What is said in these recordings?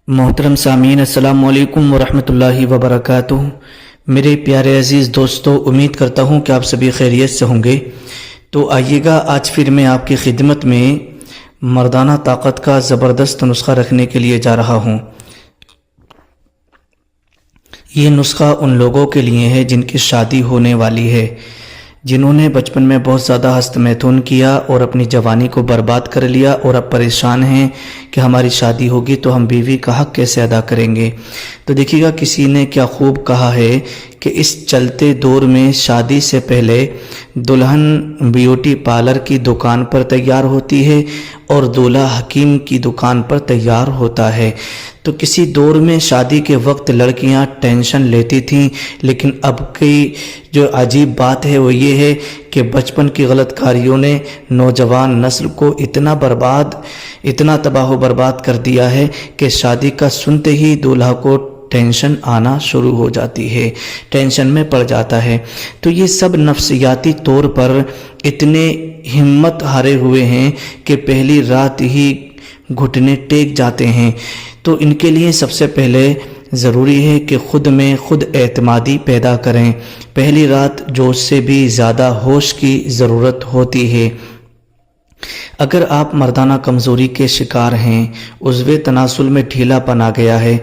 محترم سامعین السلام علیکم ورحمۃ اللہ وبرکاتہ۔ میرے پیارے عزیز دوستو، امید کرتا ہوں کہ آپ سبھی خیریت سے ہوں گے۔ تو آئیے گا آج پھر میں آپ کی خدمت میں مردانہ طاقت کا زبردست نسخہ رکھنے کے لیے جا رہا ہوں۔ یہ نسخہ ان لوگوں کے لیے ہے جن کی شادی ہونے والی ہے، جنہوں نے بچپن میں بہت زیادہ ہست میتھون کیا اور اپنی جوانی کو برباد کر لیا اور اب پریشان ہیں کہ ہماری شادی ہوگی تو ہم بیوی کا حق کیسے ادا کریں گے۔ تو دیکھیے گا کسی نے کیا خوب کہا ہے کہ اس چلتے دور میں شادی سے پہلے دلہن بیوٹی پارلر کی دکان پر تیار ہوتی ہے اور دولہا حکیم کی دکان پر تیار ہوتا ہے۔ تو کسی دور میں شادی کے وقت لڑکیاں ٹینشن لیتی تھیں، لیکن اب کی جو عجیب بات ہے وہ یہ ہے کہ بچپن کی غلط کاریوں نے نوجوان نسل کو اتنا تباہ و برباد کر دیا ہے کہ شادی کا سنتے ہی دولہا کو ٹینشن آنا شروع ہو جاتی ہے، ٹینشن میں پڑ جاتا ہے۔ تو یہ سب نفسیاتی طور پر اتنے ہمت ہارے ہوئے ہیں کہ پہلی رات ہی گھٹنے ٹیک جاتے ہیں۔ تو ان کے لیے سب سے پہلے ضروری ہے کہ خود میں خود اعتمادی پیدا کریں۔ پہلی رات جوش سے بھی زیادہ ہوش کی ضرورت ہوتی ہے۔ اگر آپ مردانہ کمزوری کے شکار ہیں، عضو تناسل میں ڈھیلا پن آ گیا ہے،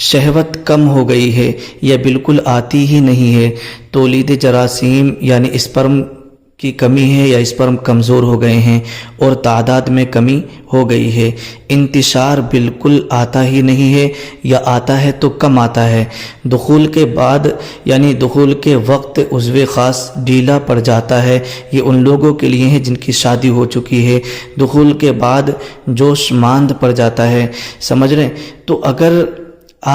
شہوت کم ہو گئی ہے یا بالکل آتی ہی نہیں ہے، تولید جراثیم یعنی اسپرم کی کمی ہے یا اسپرم کمزور ہو گئے ہیں اور تعداد میں کمی ہو گئی ہے، انتشار بالکل آتا ہی نہیں ہے یا آتا ہے تو کم آتا ہے، دخول کے بعد یعنی دخول کے وقت عضو خاص ڈھیلا پڑ جاتا ہے، یہ ان لوگوں کے لیے ہے جن کی شادی ہو چکی ہے، دخول کے بعد جوش ماند پڑ جاتا ہے، سمجھ رہے ہیں؟ تو اگر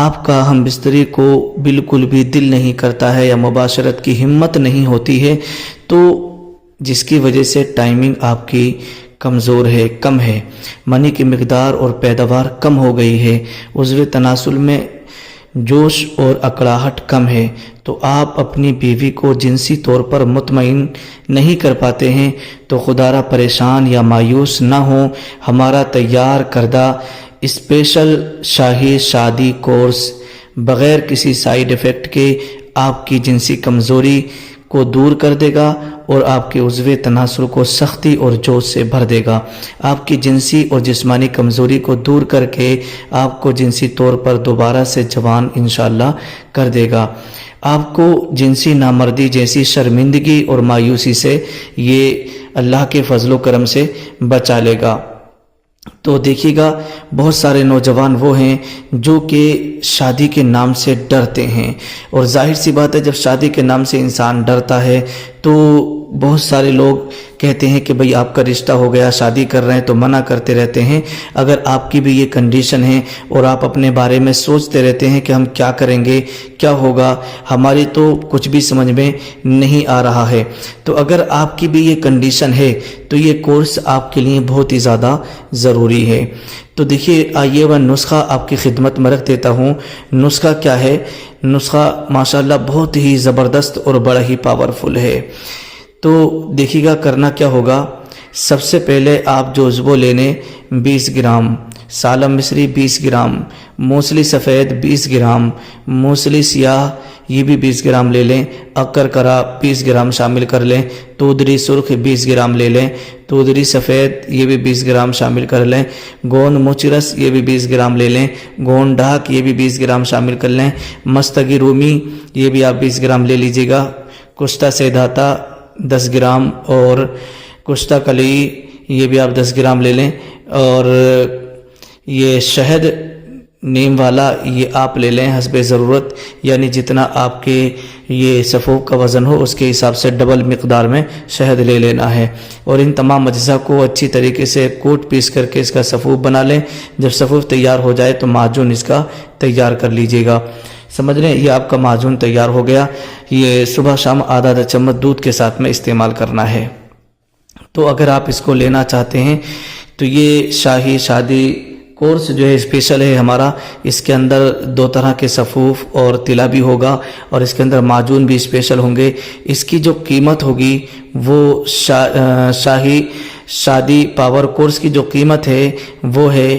آپ کا ہم بستری کو بالکل بھی دل نہیں کرتا ہے یا مباشرت کی ہمت نہیں ہوتی ہے، تو جس کی وجہ سے ٹائمنگ آپ کی کمزور ہے، کم ہے، منی کی مقدار اور پیداوار کم ہو گئی ہے، عضو تناسل میں جوش اور اکڑاہٹ کم ہے، تو آپ اپنی بیوی کو جنسی طور پر مطمئن نہیں کر پاتے ہیں، تو خدا را پریشان یا مایوس نہ ہوں۔ ہمارا تیار کردہ اسپیشل شاہی شادی کورس بغیر کسی سائیڈ ایفیکٹ کے آپ کی جنسی کمزوری کو دور کر دے گا اور آپ کے عضو تناسل کو سختی اور جوش سے بھر دے گا، آپ کی جنسی اور جسمانی کمزوری کو دور کر کے آپ کو جنسی طور پر دوبارہ سے جوان انشاءاللہ کر دے گا، آپ کو جنسی نامردی جیسی شرمندگی اور مایوسی سے یہ اللہ کے فضل و کرم سے بچا لے گا۔ تو دیکھیے گا بہت سارے نوجوان وہ ہیں جو کہ شادی کے نام سے ڈرتے ہیں، اور ظاہر سی بات ہے جب شادی کے نام سے انسان ڈرتا ہے تو بہت سارے لوگ کہتے ہیں کہ بھئی آپ کا رشتہ ہو گیا، شادی کر رہے ہیں تو منع کرتے رہتے ہیں۔ اگر آپ کی بھی یہ کنڈیشن ہے اور آپ اپنے بارے میں سوچتے رہتے ہیں کہ ہم کیا کریں گے، کیا ہوگا، ہماری تو کچھ بھی سمجھ میں نہیں آ رہا ہے، تو اگر آپ کی بھی یہ کنڈیشن ہے تو یہ کورس آپ کے لیے بہت ہی زیادہ ضروری ہے۔ تو دیکھیے آئیے وہ نسخہ آپ کی خدمت میں رکھ دیتا ہوں۔ نسخہ کیا ہے؟ نسخہ ماشاءاللہ بہت ہی زبردست اور بڑا ہی پاورفل ہے۔ تو دیکھیے گا کرنا کیا ہوگا۔ سب سے پہلے آپ جو عضو لے لیں 20 گرام، سالم مصری 20 گرام، موسلی سفید 20 گرام، موسلی سیاہ یہ بھی 20 گرام لے لیں، اکر کرا 20 گرام شامل کر لیں، تودری سرخ 20 گرام لے لیں، تودری سفید یہ بھی 20 گرام شامل کر لیں، گوند موچرس یہ بھی 20 گرام لے لیں، گوند ڈھاک یہ بھی 20 گرام شامل کر لیں، مستگی رومی یہ بھی آپ 20 گرام لے لیجیے گا، کشتہ سیدھاتا 10 گرام اور کشتہ کلی یہ بھی آپ 10 گرام لے لیں، اور یہ شہد نیم والا یہ آپ لے لیں حسب ضرورت، یعنی جتنا آپ کے یہ صفوف کا وزن ہو اس کے حساب سے ڈبل مقدار میں شہد لے لینا ہے، اور ان تمام اجزاء کو اچھی طریقے سے کوٹ پیس کر کے اس کا صفوف بنا لیں۔ جب صفوف تیار ہو جائے تو معجون اس کا تیار کر لیجیے گا۔ سمجھ لیں یہ آپ کا معجون تیار ہو گیا۔ یہ صبح شام آدھا چمچ دودھ کے ساتھ میں استعمال کرنا ہے۔ تو اگر آپ اس کو لینا چاہتے ہیں تو یہ شاہی شادی کورس جو ہے اسپیشل ہے ہمارا، اس کے اندر 2 طرح کے صفوف اور تلا بھی ہوگا اور اس کے اندر معجون بھی اسپیشل ہوں گے۔ اس کی جو قیمت ہوگی وہ شاہی شادی پاور کورس کی جو قیمت ہے وہ ہے